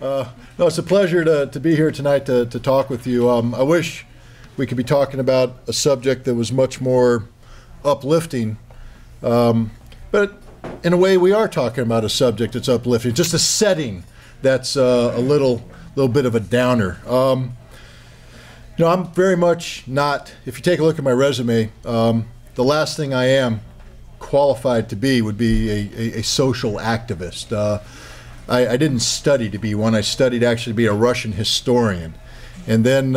No, it's a pleasure to be here tonight to talk with you. I wish we could be talking about a subject that was much more uplifting, but in a way we are talking about a subject that's uplifting, just a setting that's a little bit of a downer. You know, I'm very much not, if you take a look at my resume, the last thing I am qualified to be would be a social activist. I didn't study to be one. I studied actually to be a Russian historian. And then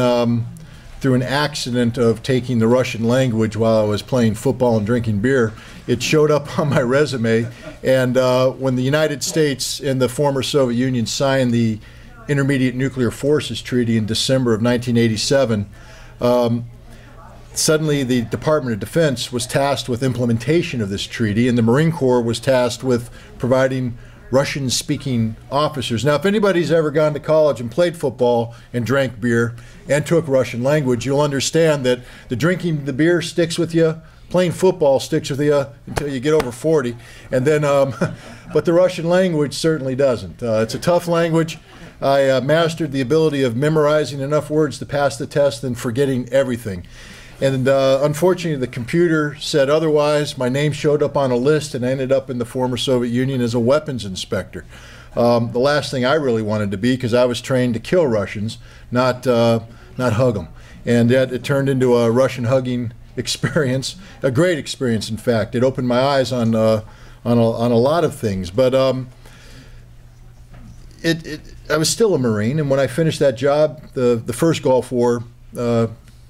through an accident of taking the Russian language while I was playing football and drinking beer, it showed up on my resume. And when the United States and the former Soviet Union signed the Intermediate Nuclear Forces Treaty in December of 1987, suddenly the Department of Defense was tasked with implementation of this treaty, and the Marine Corps was tasked with providing Russian-speaking officers. Now, if anybody's ever gone to college and played football and drank beer and took Russian language, you'll understand that the drinking the beer sticks with you, playing football sticks with you until you get over 40, and then, but the Russian language certainly doesn't. It's a tough language. I mastered the ability of memorizing enough words to pass the test and forgetting everything. And unfortunately, the computer said otherwise. My name showed up on a list, and I ended up in the former Soviet Union as a weapons inspector. The last thing I really wanted to be, because I was trained to kill Russians, not hug them. And yet it turned into a Russian hugging experience, a great experience, in fact. It opened my eyes on a lot of things. But I was still a Marine, and when I finished that job, the first Gulf War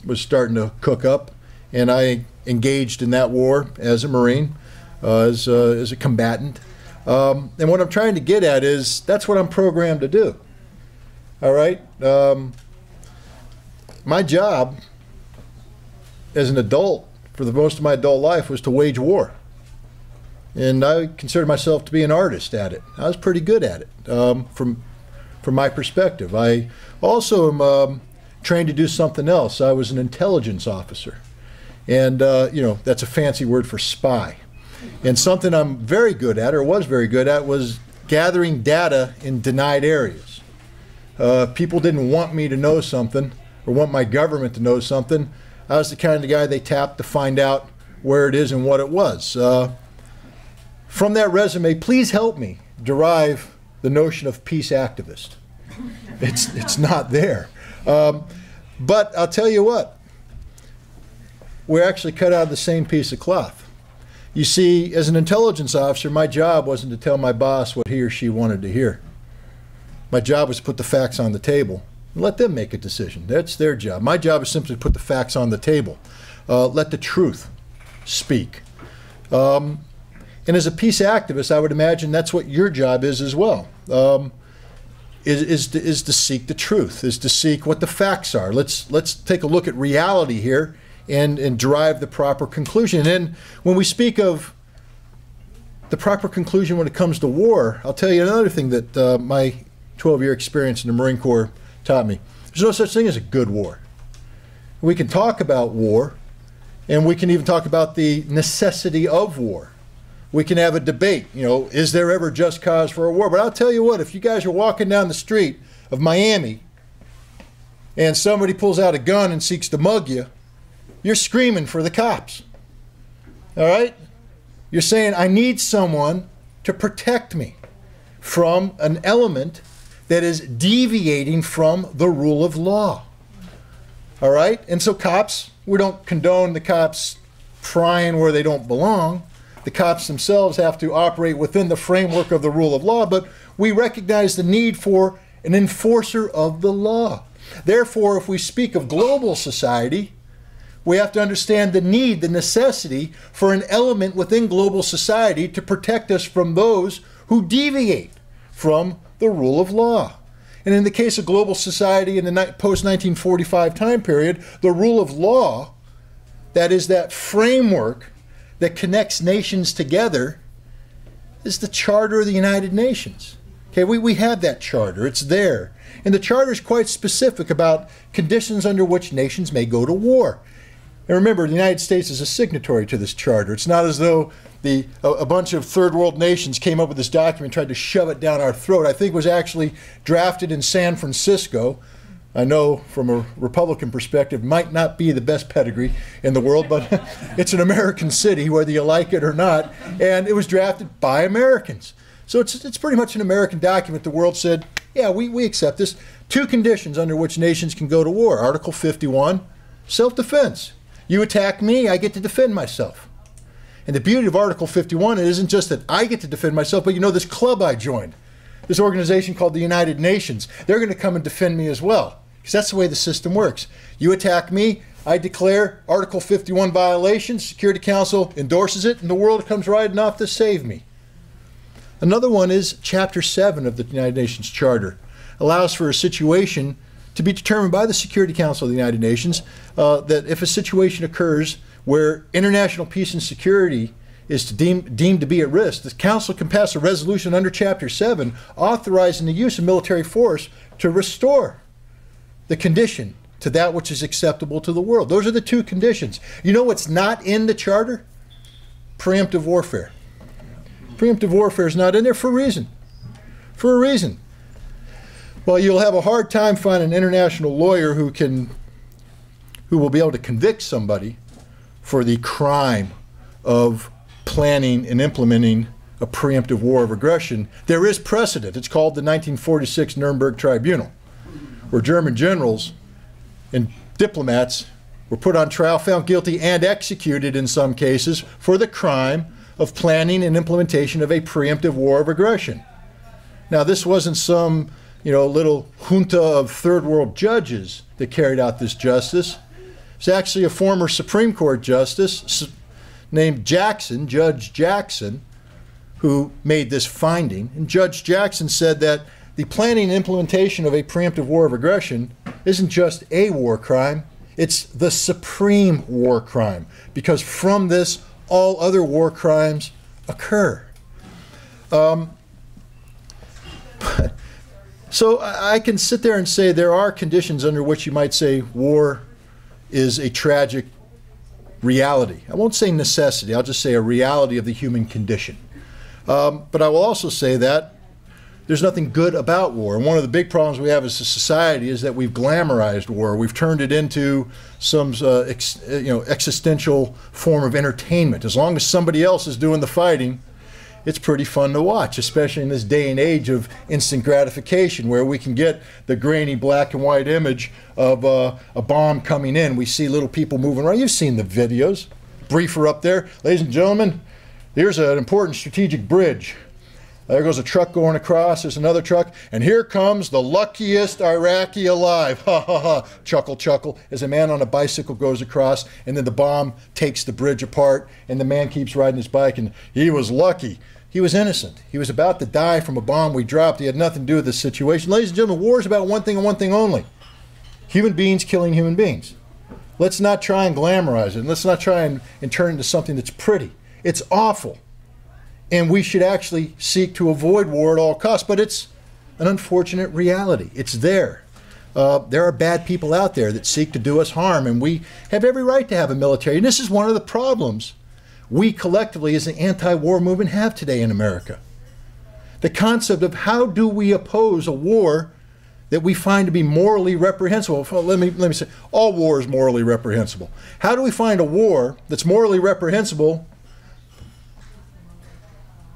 was starting to cook up, and I engaged in that war as a Marine, as a combatant. And what I'm trying to get at is that's what I'm programmed to do. All right? My job as an adult for the most of my adult life was to wage war. And I consider myself to be an artist at it. I was pretty good at it from my perspective. I also am trained to do something else. I was an intelligence officer. And, you know, that's a fancy word for spy. And something I'm very good at, or was very good at, was gathering data in denied areas. People didn't want me to know something, or want my government to know something. I was the kind of guy they tapped to find out where it is and what it was. From that resume, please help me derive the notion of peace activist. It's not there. But I'll tell you what, we're actually cut out of the same piece of cloth. You see, as an intelligence officer, my job wasn't to tell my boss what he or she wanted to hear. My job was to put the facts on the table and let them make a decision. That's their job. My job is simply to put the facts on the table. Let the truth speak. And as a peace activist, I would imagine that's what your job is as well. Is to seek the truth, is to seek what the facts are. Let's take a look at reality here and derive the proper conclusion. And when we speak of the proper conclusion when it comes to war, I'll tell you another thing that my 12-year experience in the Marine Corps taught me. There's no such thing as a good war. We can talk about war, and we can even talk about the necessity of war. We can have a debate, you know, is there ever just cause for a war? But I'll tell you what, if you guys are walking down the street of Miami and somebody pulls out a gun and seeks to mug you, you're screaming for the cops. All right? You're saying, I need someone to protect me from an element that is deviating from the rule of law. All right? And so cops, we don't condone the cops prying where they don't belong. The cops themselves have to operate within the framework of the rule of law, but we recognize the need for an enforcer of the law. Therefore, if we speak of global society, we have to understand the need, the necessity for an element within global society to protect us from those who deviate from the rule of law. And in the case of global society in the post-1945 time period, the rule of law, that is that framework that connects nations together, is the Charter of the United Nations. Okay, we have that charter, it's there. And the charter is quite specific about conditions under which nations may go to war. And remember, the United States is a signatory to this charter. It's not as though a bunch of third world nations came up with this document and tried to shove it down our throat. I think it was actually drafted in San Francisco. I know from a Republican perspective, might not be the best pedigree in the world, but it's an American city, whether you like it or not. And it was drafted by Americans. So it's pretty much an American document. The world said, yeah, we accept this. 2 conditions under which nations can go to war. Article 51, self-defense. You attack me, I get to defend myself. And the beauty of Article 51, it isn't just that I get to defend myself, but you know this club I joined, this organization called the United Nations, they're going to come and defend me as well. Because that's the way the system works. You attack me, I declare Article 51 violations, Security Council endorses it, and the world comes riding off to save me. Another one is Chapter 7 of the United Nations Charter. Allows for a situation to be determined by the Security Council of the United Nations that if a situation occurs where international peace and security is deemed to be at risk, the Council can pass a resolution under Chapter 7 authorizing the use of military force to restore the condition to that which is acceptable to the world. Those are the 2 conditions. You know what's not in the Charter? Preemptive warfare. Preemptive warfare is not in there for a reason. For a reason. Well, you'll have a hard time finding an international lawyer who will be able to convict somebody for the crime of planning and implementing a preemptive war of aggression. There is precedent. It's called the 1946 Nuremberg Tribunal, where German generals and diplomats were put on trial, found guilty, and executed in some cases for the crime of planning and implementation of a preemptive war of aggression. Now, this wasn't some, little junta of third world judges that carried out this justice. It's actually a former Supreme Court justice named Jackson, Judge Jackson, who made this finding. And Judge Jackson said that the planning and implementation of a preemptive war of aggression isn't just a war crime, it's the supreme war crime, because from this, all other war crimes occur. So I can sit there and say there are conditions under which you might say war is a tragic reality. I won't say necessity, I'll just say a reality of the human condition. But I will also say that there's nothing good about war. And one of the big problems we have as a society is that we've glamorized war. We've turned it into some existential form of entertainment. As long as somebody else is doing the fighting, it's pretty fun to watch, especially in this day and age of instant gratification, where we can get the grainy black and white image of a bomb coming in. We see little people moving around. You've seen the videos. Briefer up there. Ladies and gentlemen, here's an important strategic bridge. There goes a truck going across, there's another truck, and here comes the luckiest Iraqi alive. Ha ha ha, chuckle, chuckle, as a man on a bicycle goes across, and then the bomb takes the bridge apart, and the man keeps riding his bike, and he was lucky. He was innocent. He was about to die from a bomb we dropped. He had nothing to do with this situation. Ladies and gentlemen, war is about one thing and one thing only. Human beings killing human beings. Let's not try and glamorize it, and let's not try and turn it into something that's pretty. It's awful. And we should actually seek to avoid war at all costs, but it's an unfortunate reality. It's there. There are bad people out there that seek to do us harm, and we have every right to have a military. And this is one of the problems we collectively as the anti-war movement have today in America. The concept of how do we oppose a war that we find to be morally reprehensible. Let me say, all war is morally reprehensible. How do we find a war that's morally reprehensible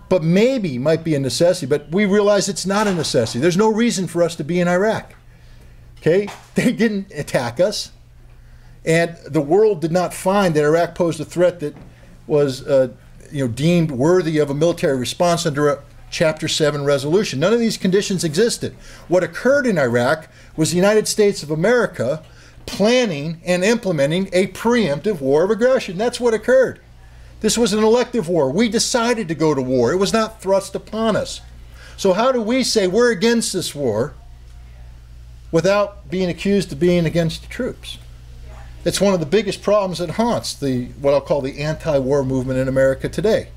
but maybe might be a necessity, but we realize it's not a necessity. There's no reason for us to be in Iraq. Okay? They didn't attack us. And the world did not find that Iraq posed a threat that was deemed worthy of a military response under a Chapter 7 resolution. None of these conditions existed. What occurred in Iraq was the United States of America planning and implementing a preemptive war of aggression. That's what occurred. This was an elective war. We decided to go to war. It was not thrust upon us. So how do we say we're against this war without being accused of being against the troops? It's one of the biggest problems that haunts what I'll call the anti-war movement in America today.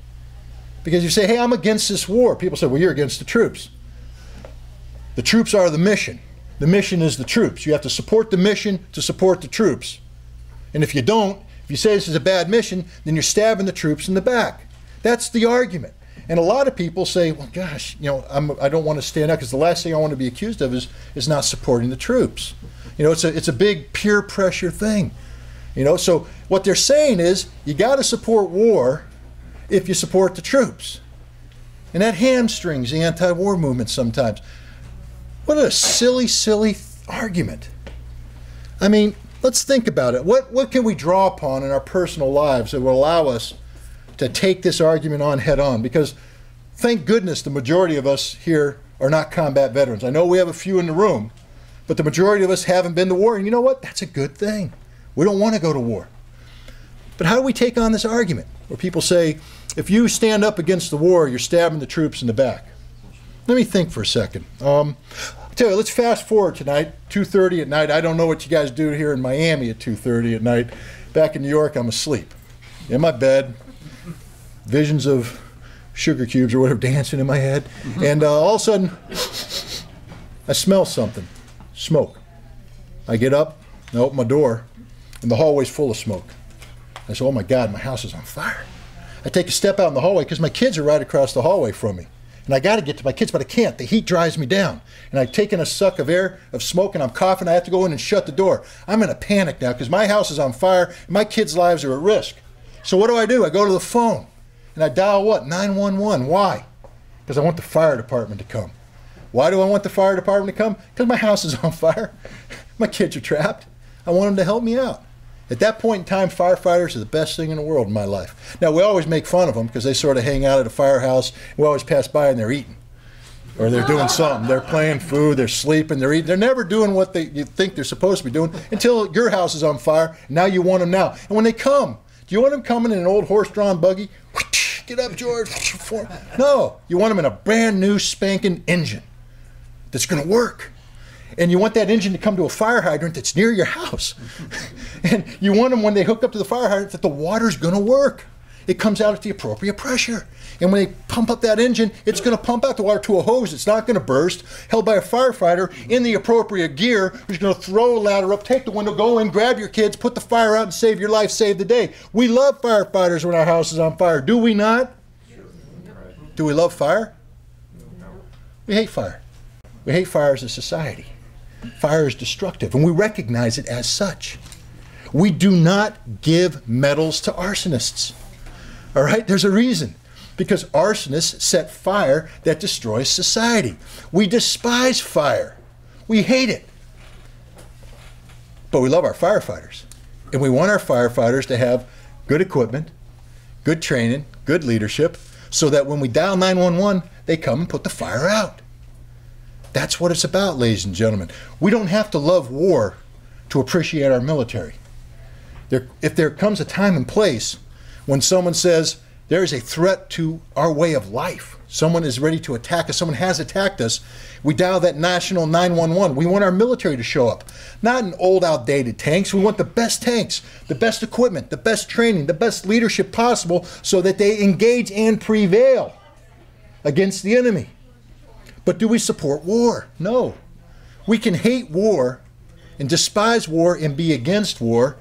Because you say, hey, I'm against this war. People say, well, you're against the troops. The troops are the mission. The mission is the troops. You have to support the mission to support the troops. And if you don't, If you say this is a bad mission, then you're stabbing the troops in the back. That's the argument. And a lot of people say, well, gosh, you know, I don't want to stand up because the last thing I want to be accused of is not supporting the troops. You know, it's a big peer pressure thing. You know, so what they're saying is you got to support war if you support the troops. And that hamstrings the anti-war movement sometimes. What a silly, silly argument. I mean, let's think about it. What can we draw upon in our personal lives that will allow us to take this argument on head on? Because thank goodness the majority of us here are not combat veterans. I know we have a few in the room, but the majority of us haven't been to war. And you know what? That's a good thing. We don't want to go to war. But how do we take on this argument where people say, if you stand up against the war, you're stabbing the troops in the back? Let me think for a second. I'll tell you, let's fast forward tonight, 2:30 at night. I don't know what you guys do here in Miami at 2:30 at night. Back in New York, I'm asleep in my bed. Visions of sugar cubes or whatever dancing in my head. And all of a sudden, I smell something, smoke. I get up, I open my door, and the hallway's full of smoke. I say, oh my God, my house is on fire. I take a step out in the hallway because my kids are right across the hallway from me. And I got to get to my kids, but I can't. The heat drives me down. And I've taken a suck of air, of smoke, and I'm coughing. I have to go in and shut the door. I'm in a panic now because my house is on fire and my kids' lives are at risk. So what do? I go to the phone and I dial what? 911. Why? Because I want the fire department to come. Why do I want the fire department to come? Because my house is on fire. My kids are trapped. I want them to help me out. At that point in time, firefighters are the best thing in the world in my life. Now, we always make fun of them because they sort of hang out at a firehouse. We always pass by and they're eating. Or they're doing something. They're playing food, they're sleeping, they're eating. They're never doing what you think they're supposed to be doing until your house is on fire. And now you want them now. And when they come, do you want them coming in an old horse-drawn buggy? Get up, George. No, you want them in a brand new spanking engine that's going to work. And you want that engine to come to a fire hydrant that's near your house. And you want them, when they hook up to the fire hydrant, that the water's going to work. It comes out at the appropriate pressure. And when they pump up that engine, it's going to pump out the water to a hose. It's not going to burst, held by a firefighter in the appropriate gear, who's going to throw a ladder up, take the window, go in, grab your kids, put the fire out, and save your life, save the day. We love firefighters when our house is on fire. Do we not? Do we love fire? We hate fire. We hate fire as a society. Fire is destructive, and we recognize it as such. We do not give medals to arsonists. All right? There's a reason. Because arsonists set fire that destroys society. We despise fire. We hate it. But we love our firefighters. And we want our firefighters to have good equipment, good training, good leadership, so that when we dial 911, they come and put the fire out. That's what it's about, ladies and gentlemen. We don't have to love war to appreciate our military. If there comes a time and place when someone says, there is a threat to our way of life, someone is ready to attack us, someone has attacked us, we dial that national 911. We want our military to show up. Not in old, outdated tanks. We want the best tanks, the best equipment, the best training, the best leadership possible so that they engage and prevail against the enemy. But do we support war? No. We can hate war and despise war and be against war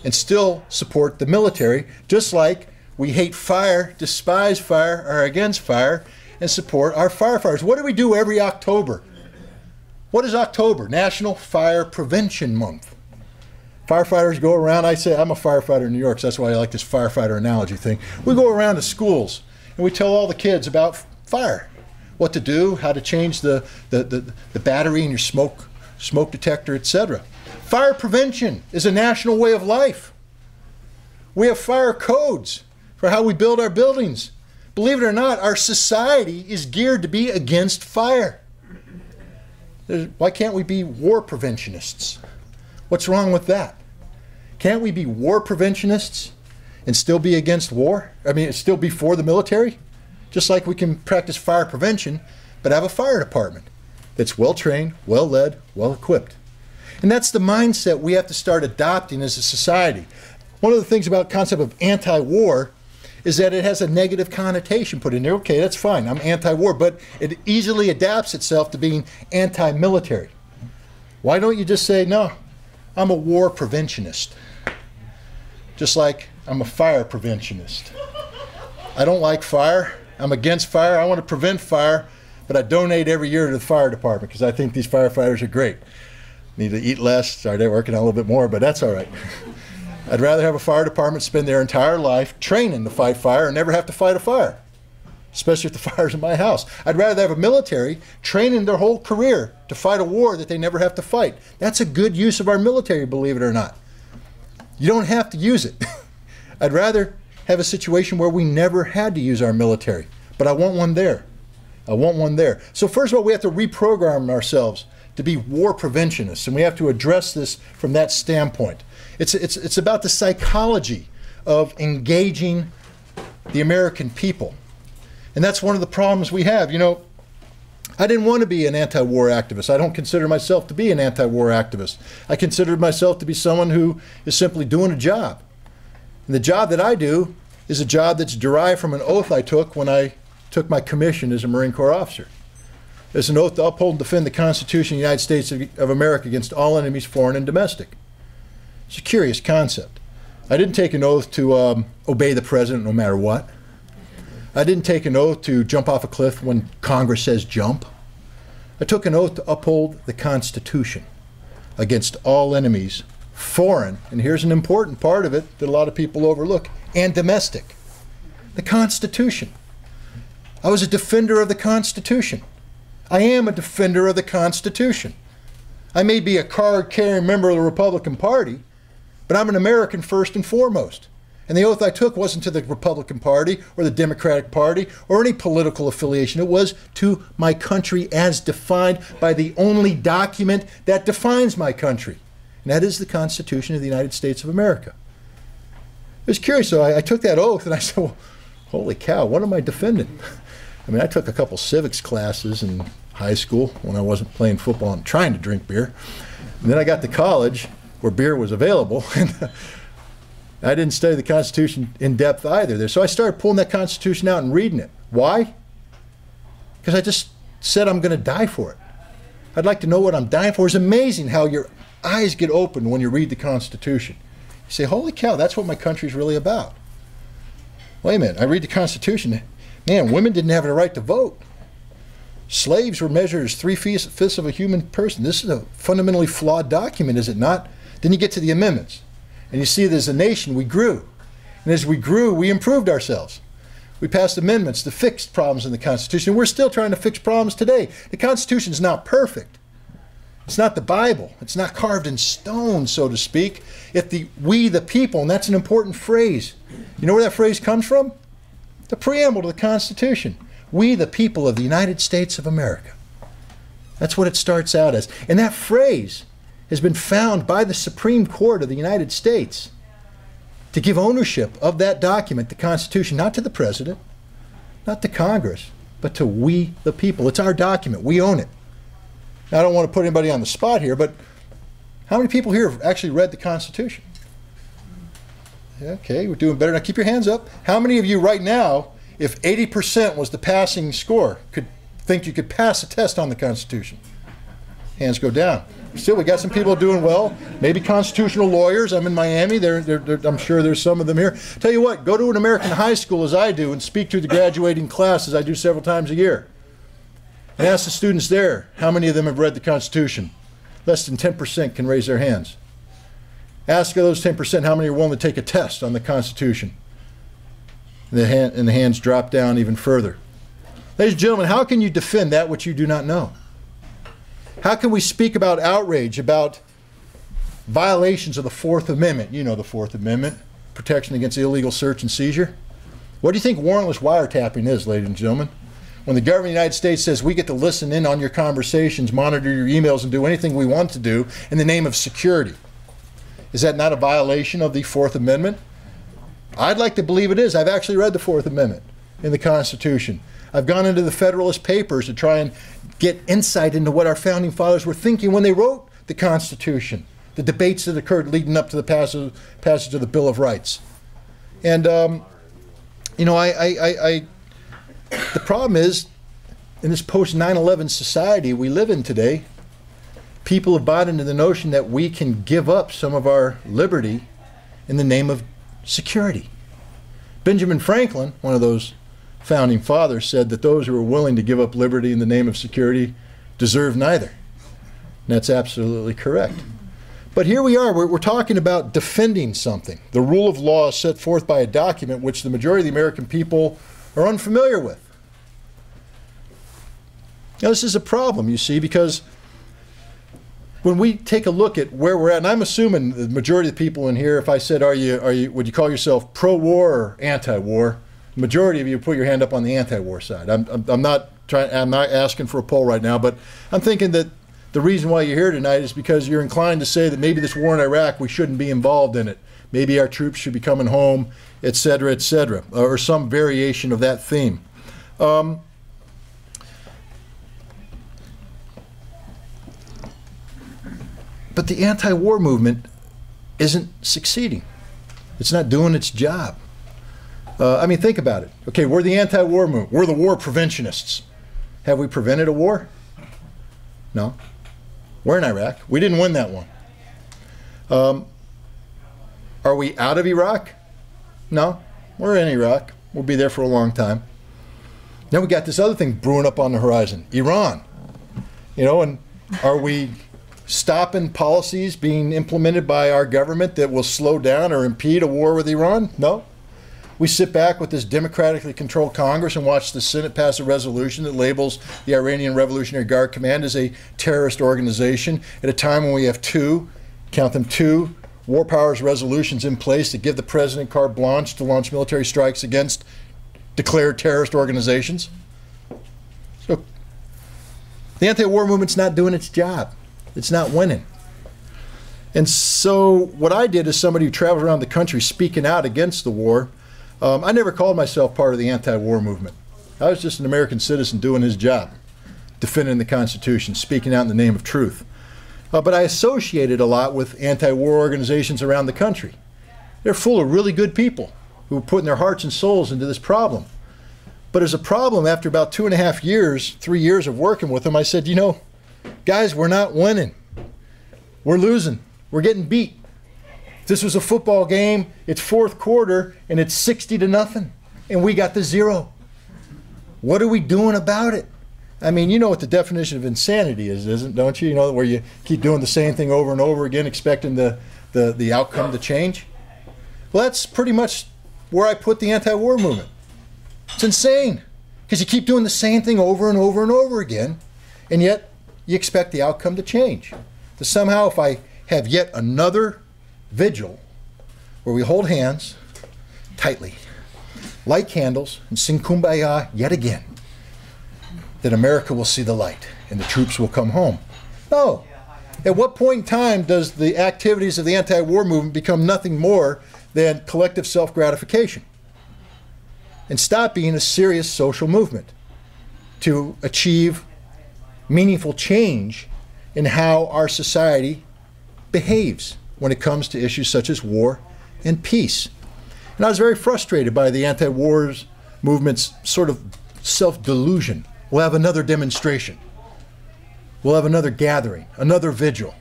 and still support the military, just like we hate fire, despise fire, are against fire, and support our firefighters. What do we do every October? What is October? National Fire Prevention Month. Firefighters go around. I say I'm a firefighter in New York, so that's why I like this firefighter analogy thing. We go around to schools and we tell all the kids about fire, what to do, how to change the battery in your smoke detector, etc. Fire prevention is a national way of life. We have fire codes for how we build our buildings. Believe it or not, our society is geared to be against fire. Why can't we be war preventionists? What's wrong with that? Can't we be war preventionists and still be against war? I mean, still be for the military? Just like we can practice fire prevention, but have a fire department that's well-trained, well-led, well-equipped. And that's the mindset we have to start adopting as a society. One of the things about the concept of anti-war is that it has a negative connotation put in there. Okay, that's fine, I'm anti-war, but it easily adapts itself to being anti-military. Why don't you just say, no, I'm a war preventionist? just like I'm a fire preventionist. I don't like fire. I'm against fire. I want to prevent fire, but I donate every year to the fire department because I think these firefighters are great. Need to eat less. Sorry, they're working on a little bit more, but that's all right. I'd rather have a fire department spend their entire life training to fight fire and never have to fight a fire, especially if the fire's in my house. I'd rather have a military training their whole career to fight a war that they never have to fight. That's a good use of our military, believe it or not. You don't have to use it. I'd rather have a situation where we never had to use our military, but I want one there. I want one there. So first of all, we have to reprogram ourselves to be war preventionists, and we have to address this from that standpoint. It's about the psychology of engaging the American people. And that's one of the problems we have. You know, I didn't want to be an anti-war activist. I don't consider myself to be an anti-war activist. I consider myself to be someone who is simply doing a job. And the job that I do is a job that's derived from an oath I took when I took my commission as a Marine Corps officer. It's an oath to uphold and defend the Constitution of the United States of America against all enemies, foreign and domestic. It's a curious concept. I didn't take an oath to obey the president no matter what. I didn't take an oath to jump off a cliff when Congress says jump. I took an oath to uphold the Constitution against all enemies, foreign, and here's an important part of it that a lot of people overlook, and domestic. The Constitution. I was a defender of the Constitution. I am a defender of the Constitution. I may be a card-carrying member of the Republican Party, but I'm an American first and foremost. And the oath I took wasn't to the Republican Party or the Democratic Party or any political affiliation. It was to my country as defined by the only document that defines my country. And that is the Constitution of the United States of America. It was curious, so I took that oath and I said, well, holy cow, what am I defending? I mean, I took a couple civics classes in high school when I wasn't playing football and trying to drink beer. And then I got to college where beer was available, and I didn't study the Constitution in depth either there. So I started pulling that Constitution out and reading it. Why? Because I just said I'm going to die for it. I'd like to know what I'm dying for. It's amazing how your eyes get open when you read the Constitution. You say, holy cow, that's what my country's really about. Wait a minute, I read the Constitution. Man, women didn't have the right to vote. Slaves were measured as 3/5 of a human person. This is a fundamentally flawed document, is it not? Then you get to the amendments, and you see that as a nation we grew. And as we grew, we improved ourselves. We passed amendments to fix problems in the Constitution. We're still trying to fix problems today. The Constitution is not perfect. It's not the Bible. It's not carved in stone, so to speak. If we the people, and that's an important phrase. You know where that phrase comes from? The preamble to the Constitution. We the people of the United States of America. That's what it starts out as. And that phrase has been found by the Supreme Court of the United States to give ownership of that document, the Constitution, not to the President, not to Congress, but to we the people. It's our document. We own it. Now, I don't want to put anybody on the spot here, but how many people here have actually read the Constitution? Okay, we're doing better. Now keep your hands up. How many of you right now, if 80% was the passing score, could think you could pass a test on the Constitution? Hands go down. Still, we got some people doing well. Maybe constitutional lawyers. I'm in Miami. I'm sure there's some of them here. Tell you what, go to an American high school as I do and speak to the graduating class as I do several times a year. And ask the students there, how many of them have read the Constitution? Less than 10% can raise their hands. Ask of those 10% how many are willing to take a test on the Constitution. And the hands drop down even further. Ladies and gentlemen, how can you defend that which you do not know? How can we speak about outrage, about violations of the Fourth Amendment? You know the Fourth Amendment, protection against illegal search and seizure. What do you think warrantless wiretapping is, ladies and gentlemen? When the government of the United States says we get to listen in on your conversations, monitor your emails, and do anything we want to do in the name of security. Is that not a violation of the Fourth Amendment? I'd like to believe it is. I've actually read the Fourth Amendment in the Constitution. I've gone into the Federalist Papers to try and get insight into what our founding fathers were thinking when they wrote the Constitution, the debates that occurred leading up to the passage of the Bill of Rights. And, you know, the problem is, in this post-9/11 society we live in today, people have bought into the notion that we can give up some of our liberty in the name of security. Benjamin Franklin, one of those founding fathers, said that those who are willing to give up liberty in the name of security deserve neither. And that's absolutely correct. But here we are, we're talking about defending something. The rule of law is set forth by a document which the majority of the American people are unfamiliar with. Now this is a problem, you see, because when we take a look at where we're at, and I'm assuming the majority of the people in here, if I said, would you call yourself pro-war or anti-war? The majority of you put your hand up on the anti-war side. I'm not asking for a poll right now, but I'm thinking that the reason why you're here tonight is because you're inclined to say that maybe this war in Iraq, we shouldn't be involved in it. Maybe our troops should be coming home, et cetera, or some variation of that theme. But the anti-war movement isn't succeeding. It's not doing its job. I mean, think about it. Okay, we're the anti-war movement. We're the war preventionists. Have we prevented a war? No. We're in Iraq. We didn't win that one. Are we out of Iraq? No. We're in Iraq. We'll be there for a long time. Then we got this other thing brewing up on the horizon, Iran. You know, and are we stopping policies being implemented by our government that will slow down or impede a war with Iran? No. We sit back with this democratically controlled Congress and watch the Senate pass a resolution that labels the Iranian Revolutionary Guard Command as a terrorist organization at a time when we have two war powers resolutions in place that give the president carte blanche to launch military strikes against declared terrorist organizations. So the anti-war movement's not doing its job. It's not winning. And so what I did as somebody who traveled around the country speaking out against the war, I never called myself part of the anti-war movement. I was just an American citizen doing his job, defending the Constitution, speaking out in the name of truth. But I associated a lot with anti-war organizations around the country. They're full of really good people who are putting their hearts and souls into this problem. But as a problem, after about 2.5 years, 3 years of working with them, I said, you know, guys, we're not winning. We're losing. We're getting beat. If this was a football game, it's fourth quarter, and it's 60-0, and we got the 0. What are we doing about it? I mean, you know what the definition of insanity is, don't you? You know, where you keep doing the same thing over and over again, expecting the outcome to change? Well, that's pretty much where I put the anti-war movement. It's insane, because you keep doing the same thing over and over and over again, and yet you expect the outcome to change. To somehow, if I have yet another vigil where we hold hands tightly, light candles, and sing Kumbaya yet again, that America will see the light and the troops will come home. No. At what point in time does the activities of the anti-war movement become nothing more than collective self-gratification and stop being a serious social movement to achieve meaningful change in how our society behaves when it comes to issues such as war and peace? And I was very frustrated by the anti-war movement's sort of self-delusion. We'll have another demonstration. We'll have another gathering, another vigil.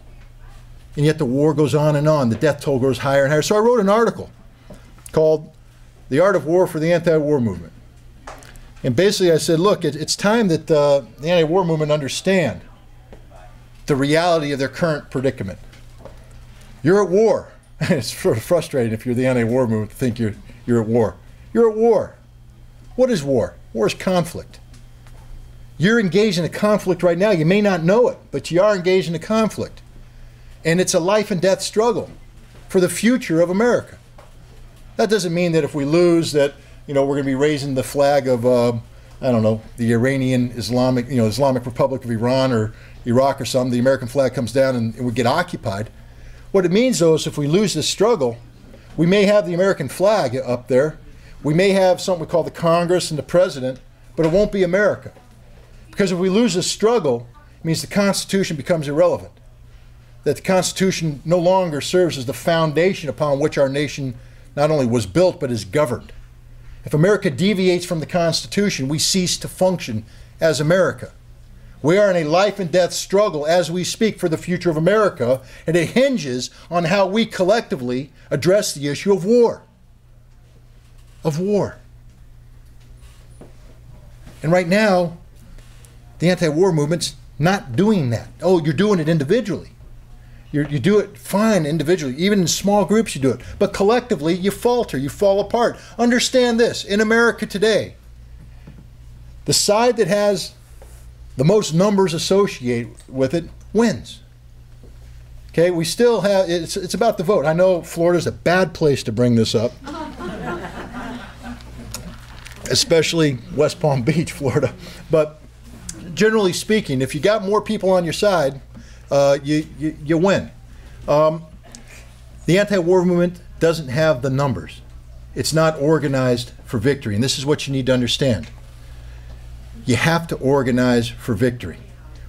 And yet the war goes on and on. The death toll goes higher and higher. So I wrote an article called The Art of War for the Anti-War Movement. And basically I said, look, it's time that the anti-war movement understand the reality of their current predicament. You're at war. It's sort of frustrating if you're the anti-war movement to think you're at war. You're at war. What is war? War is conflict. You're engaged in a conflict right now. You may not know it, but you are engaged in a conflict. And it's a life and death struggle for the future of America. That doesn't mean that if we lose that, you know, we're going to be raising the flag of, I don't know, the Iranian Islamic Republic of Iran or Iraq or something. The American flag comes down and we get occupied. What it means, though, is if we lose this struggle, we may have the American flag up there. We may have something we call the Congress and the President, but it won't be America. Because if we lose this struggle, it means the Constitution becomes irrelevant. That the Constitution no longer serves as the foundation upon which our nation not only was built, but is governed. If America deviates from the Constitution, we cease to function as America. We are in a life and death struggle as we speak for the future of America, and it hinges on how we collectively address the issue of war. of war. And right now, the anti-war movement's not doing that. Oh, you're doing it individually. You do it fine individually. Even in small groups you do it. But collectively, you falter, you fall apart. Understand this, in America today, the side that has the most numbers associated with it wins. Okay, we still have, it's about the vote. I know Florida's a bad place to bring this up. Especially West Palm Beach, Florida. But generally speaking, if you got more people on your side, you win. The anti-war movement doesn't have the numbers. It's not organized for victory, and this is what you need to understand. You have to organize for victory.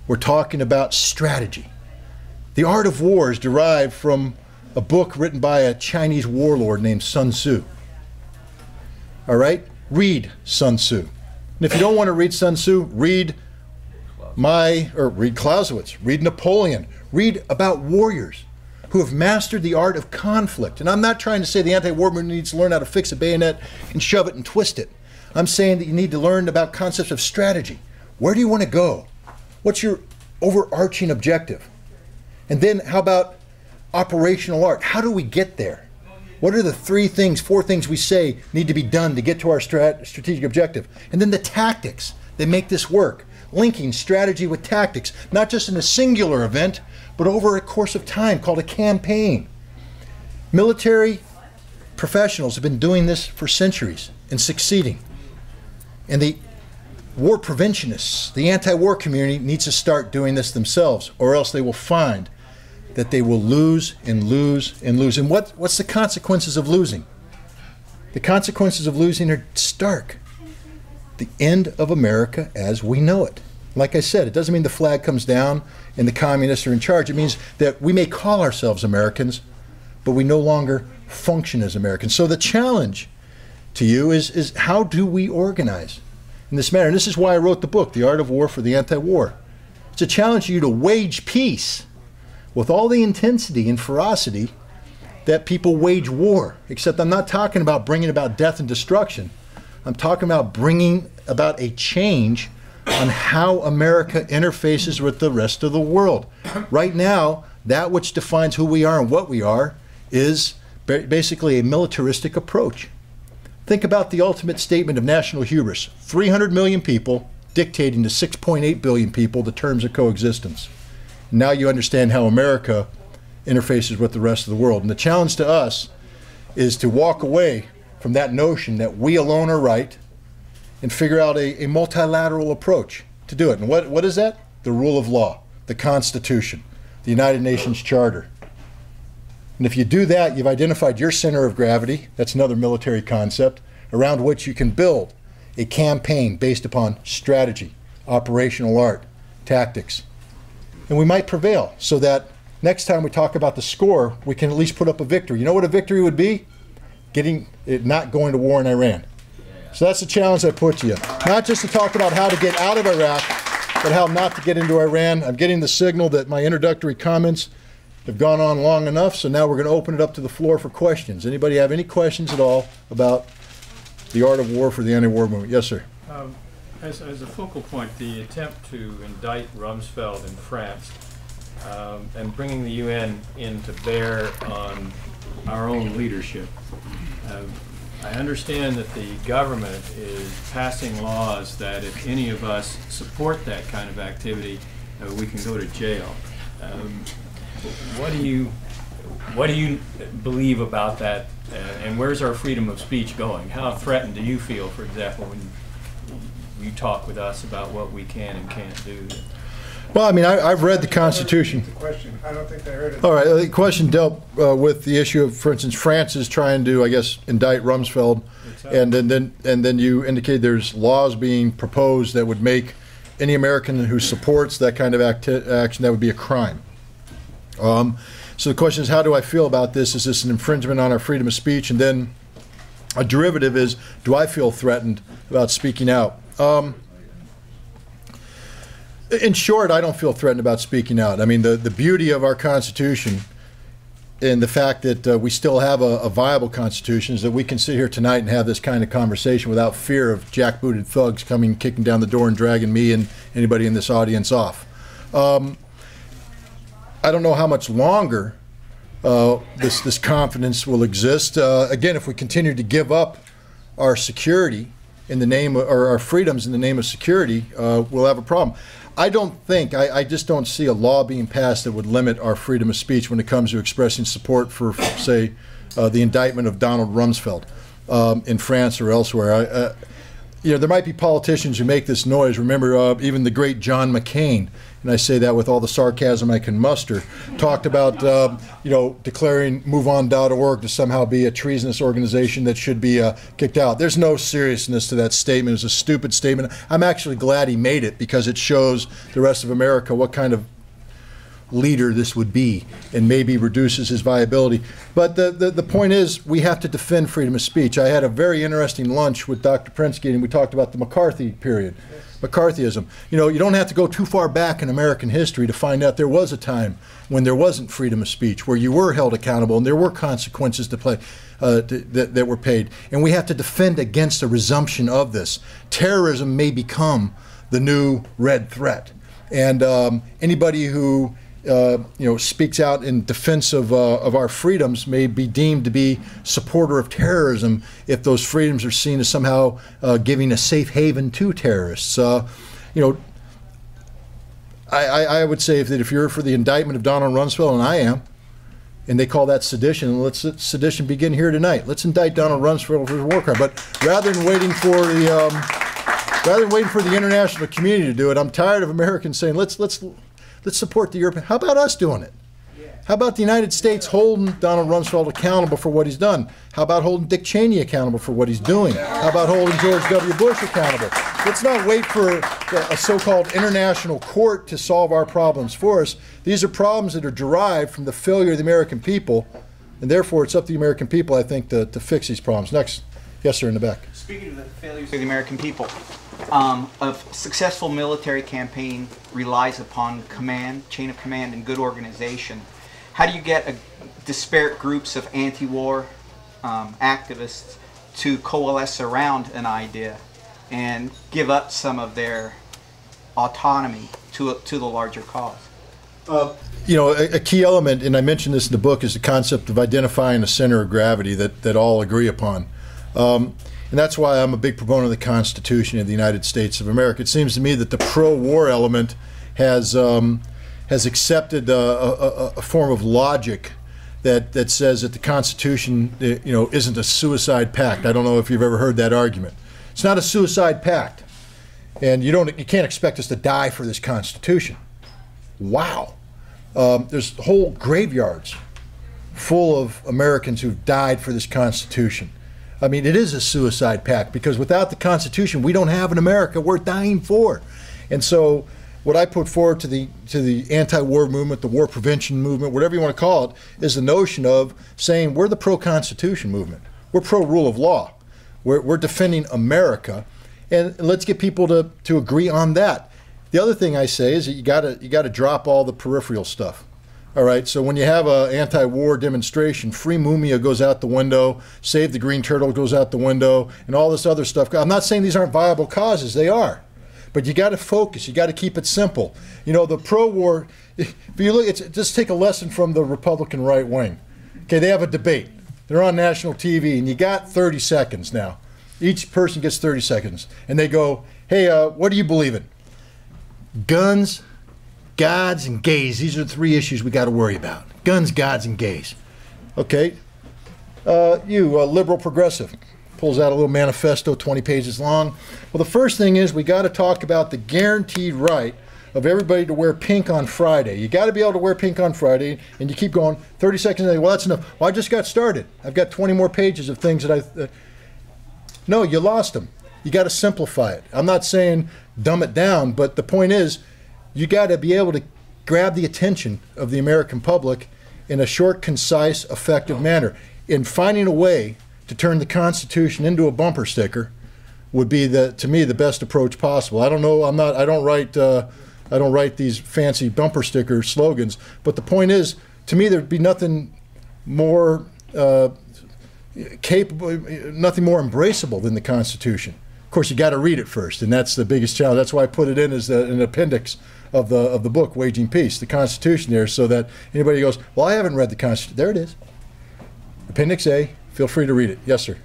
We're talking about strategy. The art of war is derived from a book written by a Chinese warlord named Sun Tzu. All right? Read Sun Tzu. And if you don't want to read Sun Tzu, read read Clausewitz, read Napoleon, read about warriors who have mastered the art of conflict. And I'm not trying to say the anti-war movement needs to learn how to fix a bayonet and shove it and twist it. I'm saying that you need to learn about concepts of strategy. Where do you want to go? What's your overarching objective? And then how about operational art? How do we get there? What are the four things we say need to be done to get to our strategic objective? And then the tactics that make this work. Linking strategy with tactics, not just in a singular event, but over a course of time called a campaign. Military professionals have been doing this for centuries and succeeding. And the war preventionists, the anti-war community, needs to start doing this themselves, or else they will find that they will lose and lose and lose. And what's the consequences of losing? The consequences of losing are stark. The end of America as we know it. Like I said, it doesn't mean the flag comes down and the communists are in charge. It means that we may call ourselves Americans, but we no longer function as Americans. So the challenge to you is how do we organize in this manner? And this is why I wrote the book, The Art of War for the Anti-War. It's a challenge to you to wage peace with all the intensity and ferocity that people wage war. Except I'm not talking about bringing about death and destruction. I'm talking about bringing about a change on how America interfaces with the rest of the world. Right now, that which defines who we are and what we are is basically a militaristic approach. Think about the ultimate statement of national hubris. 300 million people dictating to 6.8 billion people the terms of coexistence. Now you understand how America interfaces with the rest of the world. And the challenge to us is to walk away from that notion that we alone are right and figure out a multilateral approach to do it. And what is that? The rule of law, the Constitution, the United Nations Charter. And if you do that, you've identified your center of gravity, that's another military concept, around which you can build a campaign based upon strategy, operational art, tactics. And we might prevail so that next time we talk about the score, we can at least put up a victory. You know what a victory would be? Not going to war in Iran. So that's the challenge I put to you. Not just to talk about how to get out of Iraq, but how not to get into Iran. I'm getting the signal that my introductory comments have gone on long enough, so now we're going to open it up to the floor for questions. Anybody have any questions at all about the art of war for the anti-war movement? Yes, sir. As a focal point, the attempt to indict Rumsfeld in France and bringing the UN in to bear on our own leadership. I understand that the government is passing laws that if any of us support that kind of activity, we can go to jail. What do you believe about that, and where's our freedom of speech going? How threatened do you feel, for example, when you talk with us about what we can and can't do? Well, I mean, I've read the Constitution. The question. I don't think I heard it. All right, the question dealt with the issue of, for instance, France is trying to, I guess, indict Rumsfeld, and then you indicated there's laws being proposed that would make any American who supports that kind of action, that would be a crime. So the question is, how do I feel about this? Is this an infringement on our freedom of speech? And then a derivative is, do I feel threatened about speaking out? In short, I don't feel threatened about speaking out. I mean, the beauty of our Constitution and the fact that we still have a viable constitution is that we can sit here tonight and have this kind of conversation without fear of jackbooted thugs coming, kicking down the door and dragging me and anybody in this audience off. I don't know how much longer this confidence will exist. Again, if we continue to give up our security in the name of, or our freedoms in the name of security, we'll have a problem. I just don't see a law being passed that would limit our freedom of speech when it comes to expressing support for say, the indictment of Donald Rumsfeld in France or elsewhere. You know, there might be politicians who make this noise. Remember, even the great John McCain, and I say that with all the sarcasm I can muster, talked about, you know, declaring MoveOn.org to somehow be a treasonous organization that should be kicked out. There's no seriousness to that statement. It was a stupid statement. I'm actually glad he made it because it shows the rest of America what kind of leader this would be and maybe reduces his viability. But the point is, we have to defend freedom of speech. I had a very interesting lunch with Dr. Prensky, and we talked about the McCarthy period, McCarthyism. You know, you don't have to go too far back in American history to find out there was a time when there wasn't freedom of speech, where you were held accountable and there were consequences to play that were paid. And we have to defend against the resumption of this. Terrorism may become the new red threat. And anybody who you know, speaks out in defense of our freedoms may be deemed to be supporter of terrorism if those freedoms are seen as somehow giving a safe haven to terrorists. You know, I would say that if you're for the indictment of Donald Rumsfeld, and I am, and they call that sedition, let's sedition begin here tonight. Let's indict Donald Rumsfeld for his war crime. But rather than waiting for the international community to do it, I'm tired of Americans saying let's support the European. How about us doing it? How about the United States holding Donald Rumsfeld accountable for what he's done? How about holding Dick Cheney accountable for what he's doing? How about holding George W. Bush accountable? Let's not wait for a so-called international court to solve our problems for us. These are problems that are derived from the failure of the American people, and therefore it's up to the American people, I think, to fix these problems. Next. Yes, sir, in the back. Speaking of the failures of the American people, a successful military campaign relies upon command, chain of command, and good organization. How do you get disparate groups of anti-war activists to coalesce around an idea and give up some of their autonomy to the larger cause? You know, a key element, and I mentioned this in the book, is the concept of identifying a center of gravity that all agree upon. And that's why I'm a big proponent of the Constitution of the United States of America. It seems to me that the pro-war element has accepted a form of logic that says that the Constitution, you know, isn't a suicide pact. I don't know if you've ever heard that argument. It's not a suicide pact, and you can't expect us to die for this Constitution. Wow, there's whole graveyards full of Americans who've died for this Constitution. I mean, it is a suicide pact because without the Constitution, we don't have an America worth dying for. And so what I put forward to the anti-war movement, the war prevention movement, whatever you want to call it, is the notion of saying we're the pro-Constitution movement. We're pro-rule of law. We're defending America, and let's get people to agree on that. The other thing I say is that you gotta drop all the peripheral stuff. All right, so when you have an anti-war demonstration, Free Mumia goes out the window, Save the Green Turtle goes out the window, and all this other stuff. I'm not saying these aren't viable causes, they are. But you got to focus, you got to keep it simple. You know, the pro-war, if you look, just take a lesson from the Republican right wing. Okay, they have a debate. They're on national TV, and you got 30 seconds now. Each person gets 30 seconds. And they go, hey, what do you believe in? Guns, gods, and gays. These are the three issues we got to worry about. Guns, gods, and gays. Okay. You, liberal progressive, pulls out a little manifesto, 20 pages long. Well, the first thing is we got to talk about the guaranteed right of everybody to wear pink on Friday. You got to be able to wear pink on Friday, and you keep going. 30 seconds, and well, that's enough. Well, I just got started. I've got 20 more pages of things that no, you lost them. You got to simplify it. I'm not saying dumb it down, but the point is, you got to be able to grab the attention of the American public in a short, concise, effective manner. In finding a way to turn the Constitution into a bumper sticker would be, to me, the best approach possible. I don't know. I don't write these fancy bumper sticker slogans. But the point is, to me, there'd be nothing more capable, nothing more embraceable than the Constitution. Of course, you got to read it first, and that's the biggest challenge. That's why I put it in as an appendix of the book, Waging Peace, the Constitution there, so that anybody goes, well, I haven't read the Constitution. There it is. Appendix A. Feel free to read it. Yes, sir.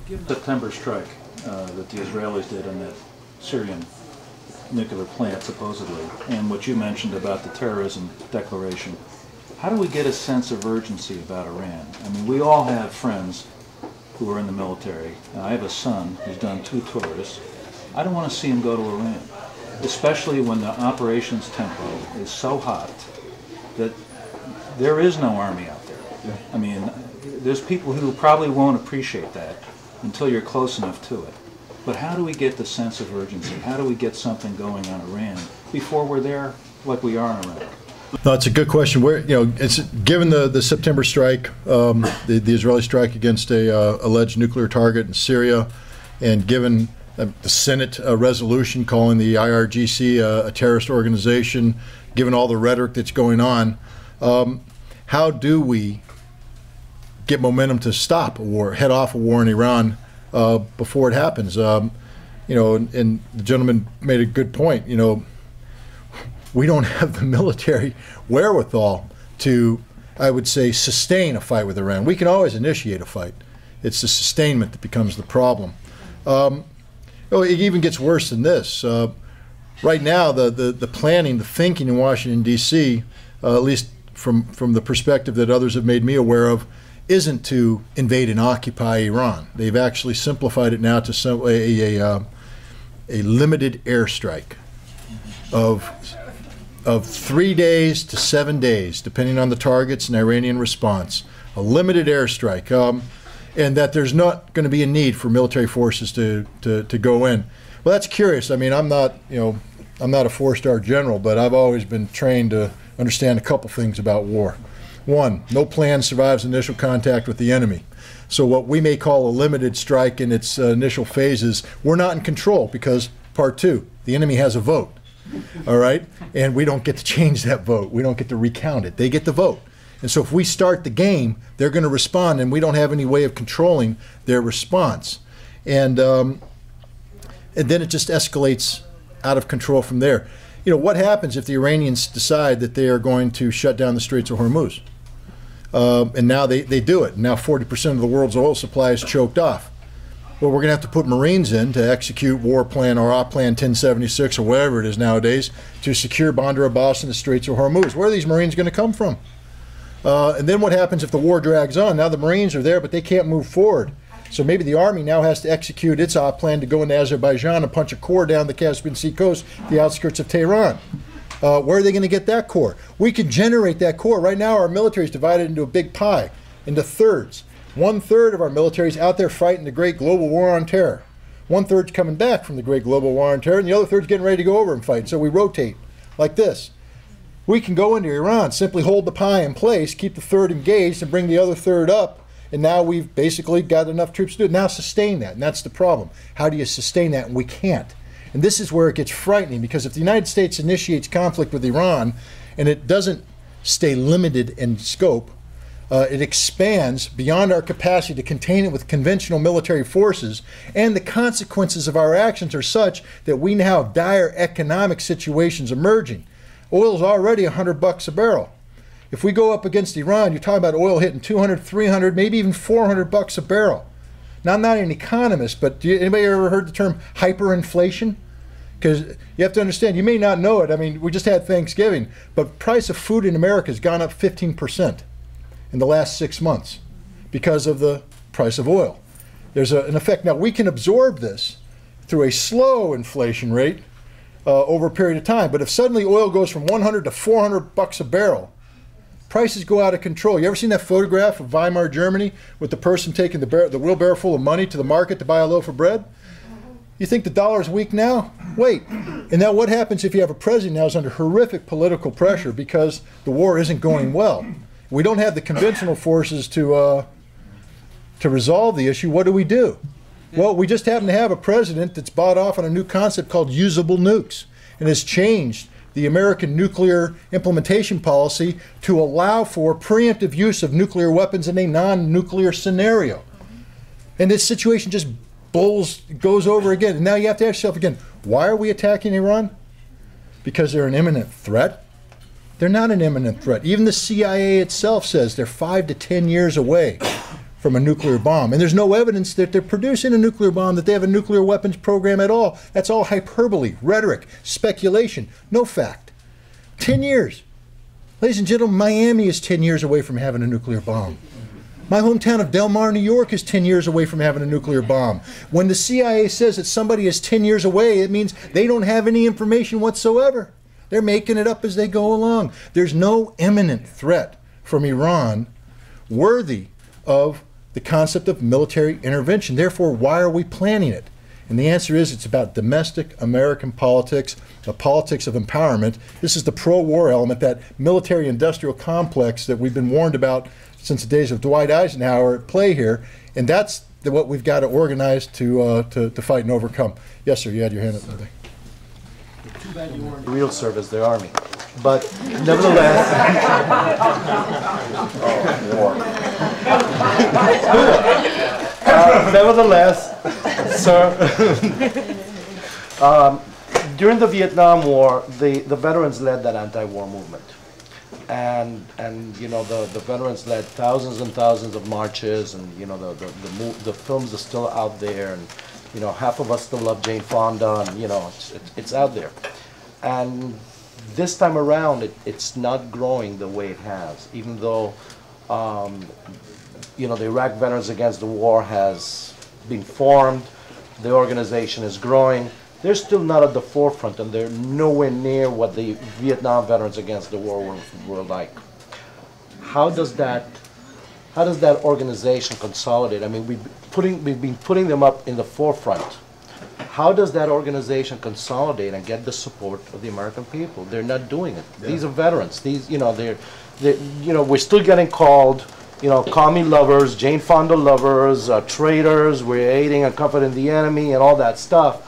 Given the September strike that the Israelis did on that Syrian nuclear plant, supposedly, and what you mentioned about the terrorism declaration, how do we get a sense of urgency about Iran? I mean, we all have friends who are in the military. I have a son who's done 2 tours. I don't want to see him go to Iran, especially when the operations tempo is so hot that there is no army out there. Yeah. I mean, there's people who probably won't appreciate that until you're close enough to it. But how do we get the sense of urgency? How do we get something going on Iran before we're there like we are in Iran? No, it's a good question. Where, you know, it's given the September strike, the Israeli strike against a alleged nuclear target in Syria, and given the Senate resolution calling the IRGC a terrorist organization, given all the rhetoric that's going on, how do we get momentum to stop a war, head off a war in Iran before it happens? You know, and the gentleman made a good point. You know, we don't have the military wherewithal to, I would say, sustain a fight with Iran. We can always initiate a fight. It's the sustainment that becomes the problem. Oh, it even gets worse than this. Right now, the planning, the thinking in Washington, D.C., at least from the perspective that others have made me aware of, isn't to invade and occupy Iran. They've actually simplified it now to a limited airstrike of 3 days to 7 days, depending on the targets and Iranian response. A limited airstrike, and that there's not going to be a need for military forces to go in. Well, that's curious. I mean, I'm not a 4-star general, but I've always been trained to understand a couple things about war. One, no plan survives initial contact with the enemy. So what we may call a limited strike in its initial phases, we're not in control because, part 2, the enemy has a vote. All right? And we don't get to change that vote. We don't get to recount it. They get the vote. And so if we start the game, they're going to respond, and we don't have any way of controlling their response. And then it just escalates out of control from there. You know, what happens if the Iranians decide that they are going to shut down the Straits of Hormuz? And now they do it. Now 40% of the world's oil supply is choked off. Well, we're going to have to put Marines in to execute War Plan or Op Plan 1076 or whatever it is nowadays to secure Bandar Abbas and the Straits of Hormuz. Where are these Marines going to come from? And then what happens if the war drags on? Now the Marines are there, but they can't move forward. So maybe the Army now has to execute its Op Plan to go into Azerbaijan and punch a corps down the Caspian Sea coast, the outskirts of Tehran. Where are they going to get that corps? We can generate that corps. Right now our military is divided into a big pie, into thirds. 1/3 of our military is out there fighting the great global war on terror. 1/3's coming back from the great global war on terror, and the other third's getting ready to go over and fight. So we rotate like this. We can go into Iran, simply hold the pie in place, keep the third engaged, and bring the other third up, and now we've basically got enough troops to do it. Now sustain that, and that's the problem. How do you sustain that? And we can't. And this is where it gets frightening, because if the United States initiates conflict with Iran, and it doesn't stay limited in scope, it expands beyond our capacity to contain it with conventional military forces, and the consequences of our actions are such that we now have dire economic situations emerging. Oil is already $100 a barrel. If we go up against Iran, you're talking about oil hitting 200, 300, maybe even $400 a barrel. Now, I'm not an economist, but anybody ever heard the term hyperinflation? Because you have to understand, you may not know it. I mean, we just had Thanksgiving, but price of food in America has gone up 15% in the last 6 months because of the price of oil. There's an effect. Now, we can absorb this through a slow inflation rate over a period of time, but if suddenly oil goes from 100 to $400 a barrel, prices go out of control. You ever seen that photograph of Weimar, Germany, with the person taking the wheelbarrow full of money to the market to buy a loaf of bread? You think the dollar's weak now? Wait. And now what happens if you have a president now who's under horrific political pressure because the war isn't going well? We don't have the conventional forces to resolve the issue. What do? Well, we just happen to have a president that's bought off on a new concept called usable nukes and has changed the American nuclear implementation policy to allow for preemptive use of nuclear weapons in a non-nuclear scenario. And this situation just goes over again. And now you have to ask yourself again, why are we attacking Iran? Because they're an imminent threat? They're not an imminent threat. Even the CIA itself says they're 5 to 10 years away from a nuclear bomb. And there's no evidence that they're producing a nuclear bomb, that they have a nuclear weapons program at all. That's all hyperbole, rhetoric, speculation, no fact. 10 years. Ladies and gentlemen, Miami is 10 years away from having a nuclear bomb. My hometown of Del Mar, New York is 10 years away from having a nuclear bomb. When the CIA says that somebody is 10 years away, it means they don't have any information whatsoever. They're making it up as they go along. There's no imminent threat from Iran worthy of the concept of military intervention. Therefore, why are we planning it? And the answer is it's about domestic American politics, the politics of empowerment. This is the pro-war element, that military-industrial complex that we've been warned about since the days of Dwight Eisenhower at play here. And that's what we've got to organize to fight and overcome. Yes, sir, you had your hand up. Too bad you weren't in real service, the Army. But nevertheless, sir, during the Vietnam War, the veterans led that anti-war movement. And you know, the veterans led thousands and thousands of marches, and you know, the films are still out there, and you know, half of us still love Jane Fonda, and you know, it's out there. And this time around, it's not growing the way it has, even though you know, the Iraq Veterans Against the War has been formed, the organization is growing. They're still not at the forefront, and they're nowhere near what the Vietnam Veterans Against the War were like. How does that organization consolidate? I mean, we've been putting them up in the forefront. How does that organization consolidate and get the support of the American people? They're not doing it. Yeah. These are veterans. These, you know, you know, we're still getting called, you know, commie lovers, Jane Fonda lovers, traitors. We're aiding and comforting the enemy, and all that stuff.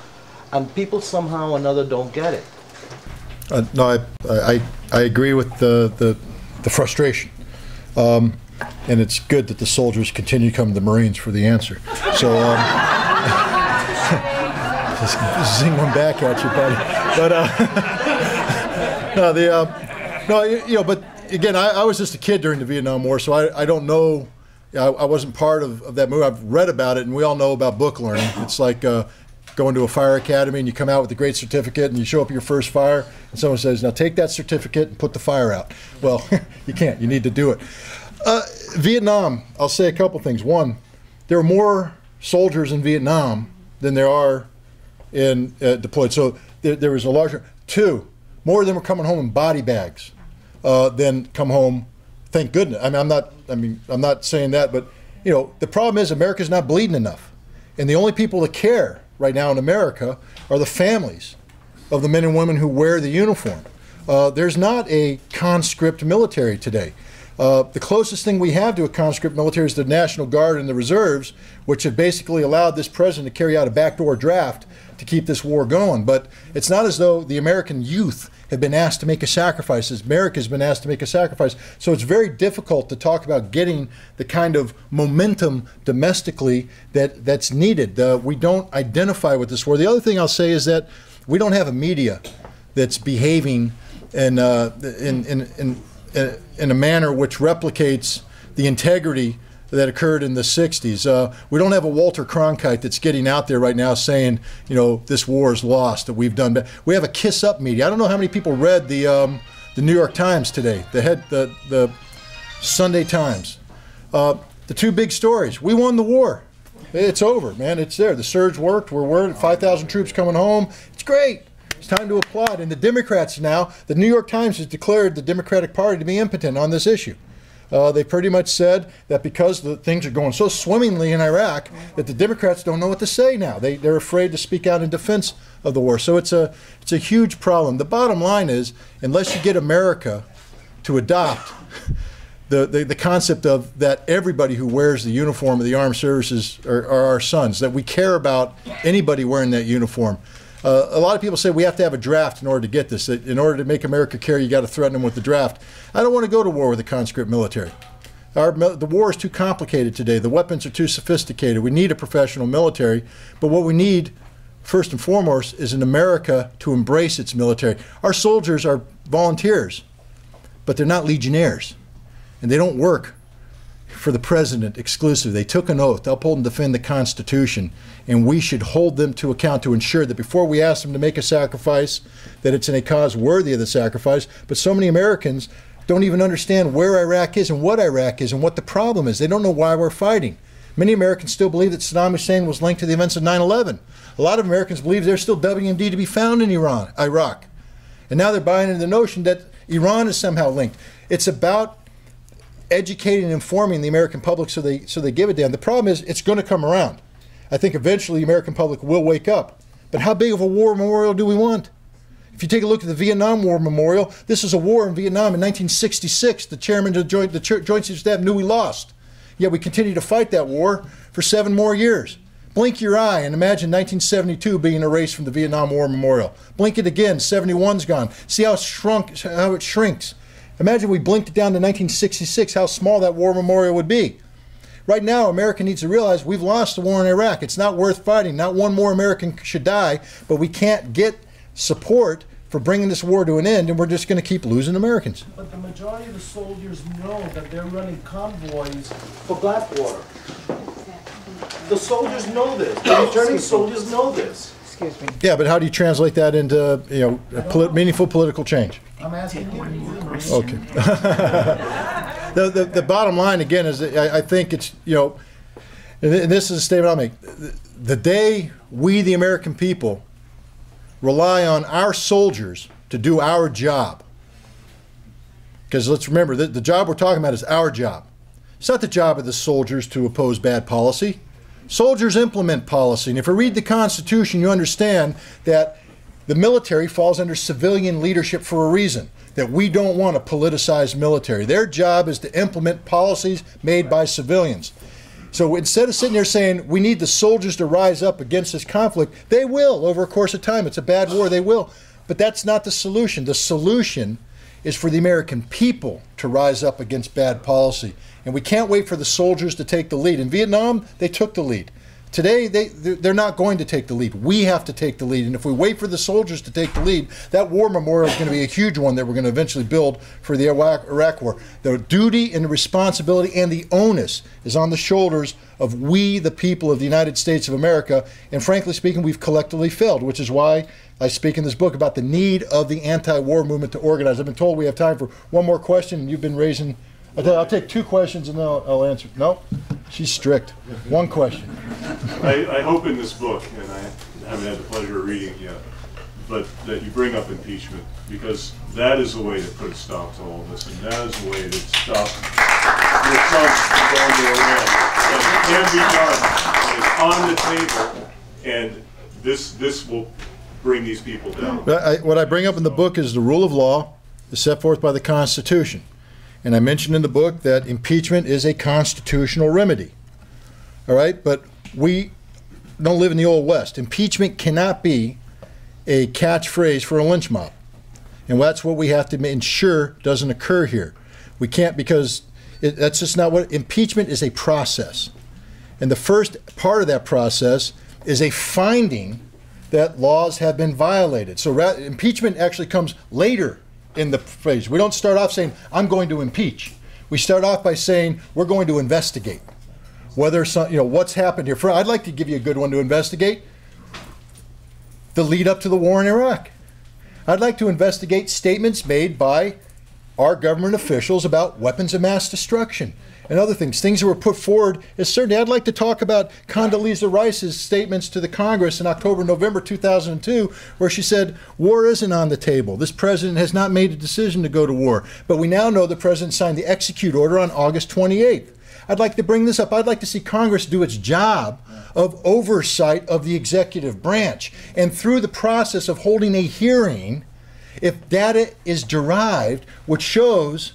And people somehow or another don't get it. No, I agree with the frustration, and it's good that the soldiers continue to come to the Marines for the answer. So just zing one back at you, buddy. But but again, I was just a kid during the Vietnam War, so I don't know. I wasn't part of that movie. I've read about it, and we all know about book learning. It's like going to a fire academy and you come out with a great certificate and you show up at your first fire and someone says, now take that certificate and put the fire out. Well, you can't. You need to do it. Vietnam, I'll say a couple things. One, there are more soldiers in Vietnam than there are in deployed. So there was a larger. Two, more of them are coming home in body bags than come home. Thank goodness. I'm not saying that, but you know, the problem is America's not bleeding enough, and the only people that care right now in America are the families of the men and women who wear the uniform. There's not a conscript military today. The closest thing we have to a conscript military is the National Guard and the reserves, which have basically allowed this president to carry out a backdoor draft to keep this war going. But it's not as though the American youth have been asked to make a sacrifice, as America has been asked to make a sacrifice. So it's very difficult to talk about getting the kind of momentum domestically that's needed. We don't identify with this war. The other thing I'll say is that we don't have a media that's behaving in a manner which replicates the integrity that occurred in the 60s. We don't have a Walter Cronkite that's getting out there right now saying, you know, this war is lost, that we've done. We have a kiss up media. I don't know how many people read the New York Times today, the Sunday Times. The two big stories. We won the war. It's over, man. It's there. The surge worked. We're 5,000 troops coming home. It's great. It's time to applaud. And the Democrats now, the New York Times has declared the Democratic Party to be impotent on this issue. They pretty much said that because the things are going so swimmingly in Iraq that the Democrats don't know what to say now. They're afraid to speak out in defense of the war. So it's a huge problem. The bottom line is, unless you get America to adopt the concept of that everybody who wears the uniform of the armed services are our sons, that we care about anybody wearing that uniform, A lot of people say we have to have a draft in order to get this. That in order to make America care, you got to threaten them with the draft. I don't want to go to war with a conscript military. The war is too complicated today. The weapons are too sophisticated. We need a professional military, but what we need, first and foremost, is an America to embrace its military. Our soldiers are volunteers, but they're not legionnaires, and they don't work for the president exclusively. They took an oath to uphold and defend the Constitution, and we should hold them to account to ensure that before we ask them to make a sacrifice, that it's in a cause worthy of the sacrifice. But so many Americans don't even understand where Iraq is and what Iraq is and what the problem is. They don't know why we're fighting. Many Americans still believe that Saddam Hussein was linked to the events of 9/11. A lot of Americans believe there's still WMD to be found in Iraq. And now they're buying into the notion that Iran is somehow linked. It's about educating and informing the American public so they give a damn. The problem is it's going to come around. I think eventually the American public will wake up. But how big of a war memorial do we want? If you take a look at the Vietnam War Memorial, this is a war in Vietnam in 1966. The chairman of the Joint Chiefs of Staff knew we lost. Yet we continue to fight that war for 7 more years. Blink your eye and imagine 1972 being erased from the Vietnam War Memorial. Blink it again, 71's gone. See how it shrinks. Imagine we blinked it down to 1966, how small that war memorial would be. Right now, America needs to realize we've lost the war in Iraq. It's not worth fighting. Not one more American should die, but we can't get support for bringing this war to an end, and we're just going to keep losing Americans. But the majority of the soldiers know that they're running convoys for Blackwater. The soldiers know this. The returning soldiers know this. Excuse me. Yeah, but how do you translate that into meaningful political change? I'm asking you. Okay. the bottom line again is that I think it's, and this is a statement I'll make. The day we, the American people, rely on our soldiers to do our job, because let's remember that the job we're talking about is our job. It's not the job of the soldiers to oppose bad policy. Soldiers implement policy, and if you read the Constitution, you understand that the military falls under civilian leadership for a reason, that we don't want a politicized military. Their job is to implement policies made by civilians. So instead of sitting there saying we need the soldiers to rise up against this conflict, they will over a course of time. It's a bad war, they will. But that's not the solution. The solution is for the American people to rise up against bad policy. And we can't wait for the soldiers to take the lead. In Vietnam, they took the lead. Today, they're not going to take the lead. We have to take the lead. And if we wait for the soldiers to take the lead, that war memorial is going to be a huge one that we're going to eventually build for the Iraq war. The duty and the responsibility and the onus is on the shoulders of we, the people of the United States of America. And frankly speaking, we've collectively failed, which is why I speak in this book about the need of the anti-war movement to organize. I've been told we have time for one more question, and you've been raising. I'll take 2 questions and then I'll answer. No, she's strict. 1 question. I hope in this book, and I haven't had the pleasure of reading it yet, but that you bring up impeachment, because that is a way to put a stop to all this, and that is a way to stop the Trump going to Iran. And it can be done. It's on the table, and this will bring these people down. What I bring up in the book is the rule of law is set forth by the Constitution. And I mentioned in the book that impeachment is a constitutional remedy. All right? But we don't live in the Old West. Impeachment cannot be a catchphrase for a lynch mob. And that's what we have to ensure doesn't occur here. We can't, because that's just not what impeachment is. A process. And the first part of that process is a finding that laws have been violated. So impeachment actually comes later in the phrase. We don't start off saying, I'm going to impeach. We start off by saying, we're going to investigate. Whether what's happened here. I'd like to give you a good one to investigate. The lead up to the war in Iraq. I'd like to investigate statements made by our government officials about weapons of mass destruction and other things that were put forward as certainty. I'd like to talk about Condoleezza Rice's statements to the Congress in October, November 2002, where she said, war isn't on the table. This president has not made a decision to go to war. But we now know the president signed the execute order on August 28th. I'd like to bring this up. I'd like to see Congress do its job of oversight of the executive branch. And through the process of holding a hearing, if data is derived, which shows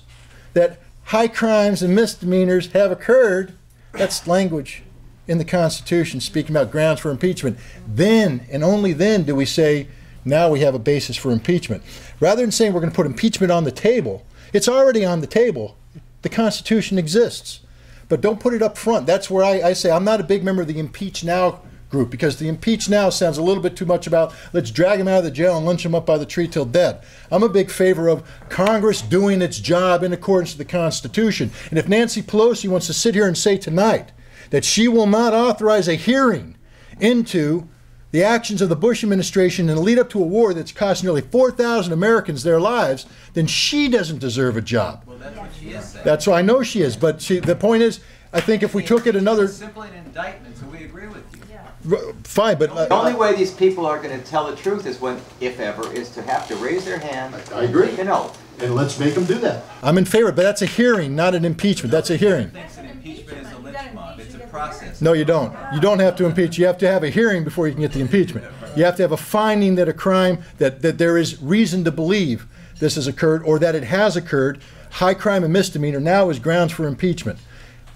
that high crimes and misdemeanors have occurred, that's language in the Constitution speaking about grounds for impeachment, then and only then do we say, now we have a basis for impeachment. Rather than saying we're going to put impeachment on the table, it's already on the table. The Constitution exists. But don't put it up front. That's where I say I'm not a big member of the impeach now group, because the impeach now sounds a little bit too much about let's drag him out of the jail and lynch him up by the tree till dead. I'm a big favor of Congress doing its job in accordance with the Constitution. And if Nancy Pelosi wants to sit here and say tonight that she will not authorize a hearing into the actions of the Bush administration in the lead up to a war that's cost nearly 4,000 Americans their lives, then she doesn't deserve a job. Well, that's what she is saying. That's what I know she is. But the point is, I think if we took it another... It's simply an indictment, so we agree with you. Fine, but... The only way these people are going to tell the truth is when, if ever, is to have to raise their hand. I agree. Take an oath. And let's make them do that. I'm in favor, but that's a hearing, not an impeachment. That's a hearing. Thinks an impeachment is a lynch mob. It's a process. No, you don't. You don't have to impeach. You have to have a hearing before you can get the impeachment. You have to have a finding that a crime, that there is reason to believe this has occurred or that it has occurred. High crime and misdemeanor now is grounds for impeachment.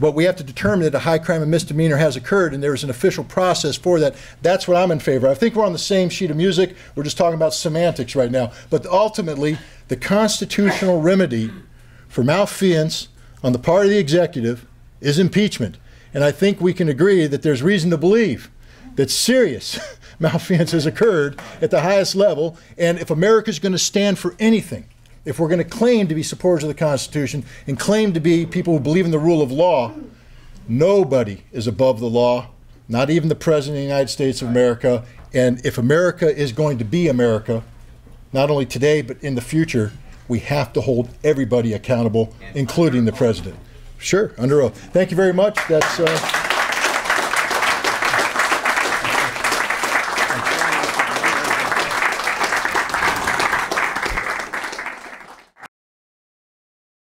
But we have to determine that a high crime and misdemeanor has occurred and there is an official process for that. That's what I'm in favor of. I think we're on the same sheet of music. We're just talking about semantics right now. But ultimately, the constitutional remedy for malfeasance on the part of the executive is impeachment. And I think we can agree that there's reason to believe that serious malfeasance has occurred at the highest level. And if America's going to stand for anything, if we're going to claim to be supporters of the Constitution and claim to be people who believe in the rule of law, nobody is above the law, not even the President of the United States of America. And if America is going to be America, not only today but in the future, we have to hold everybody accountable, including the President. Sure, under oath. Thank you very much. That's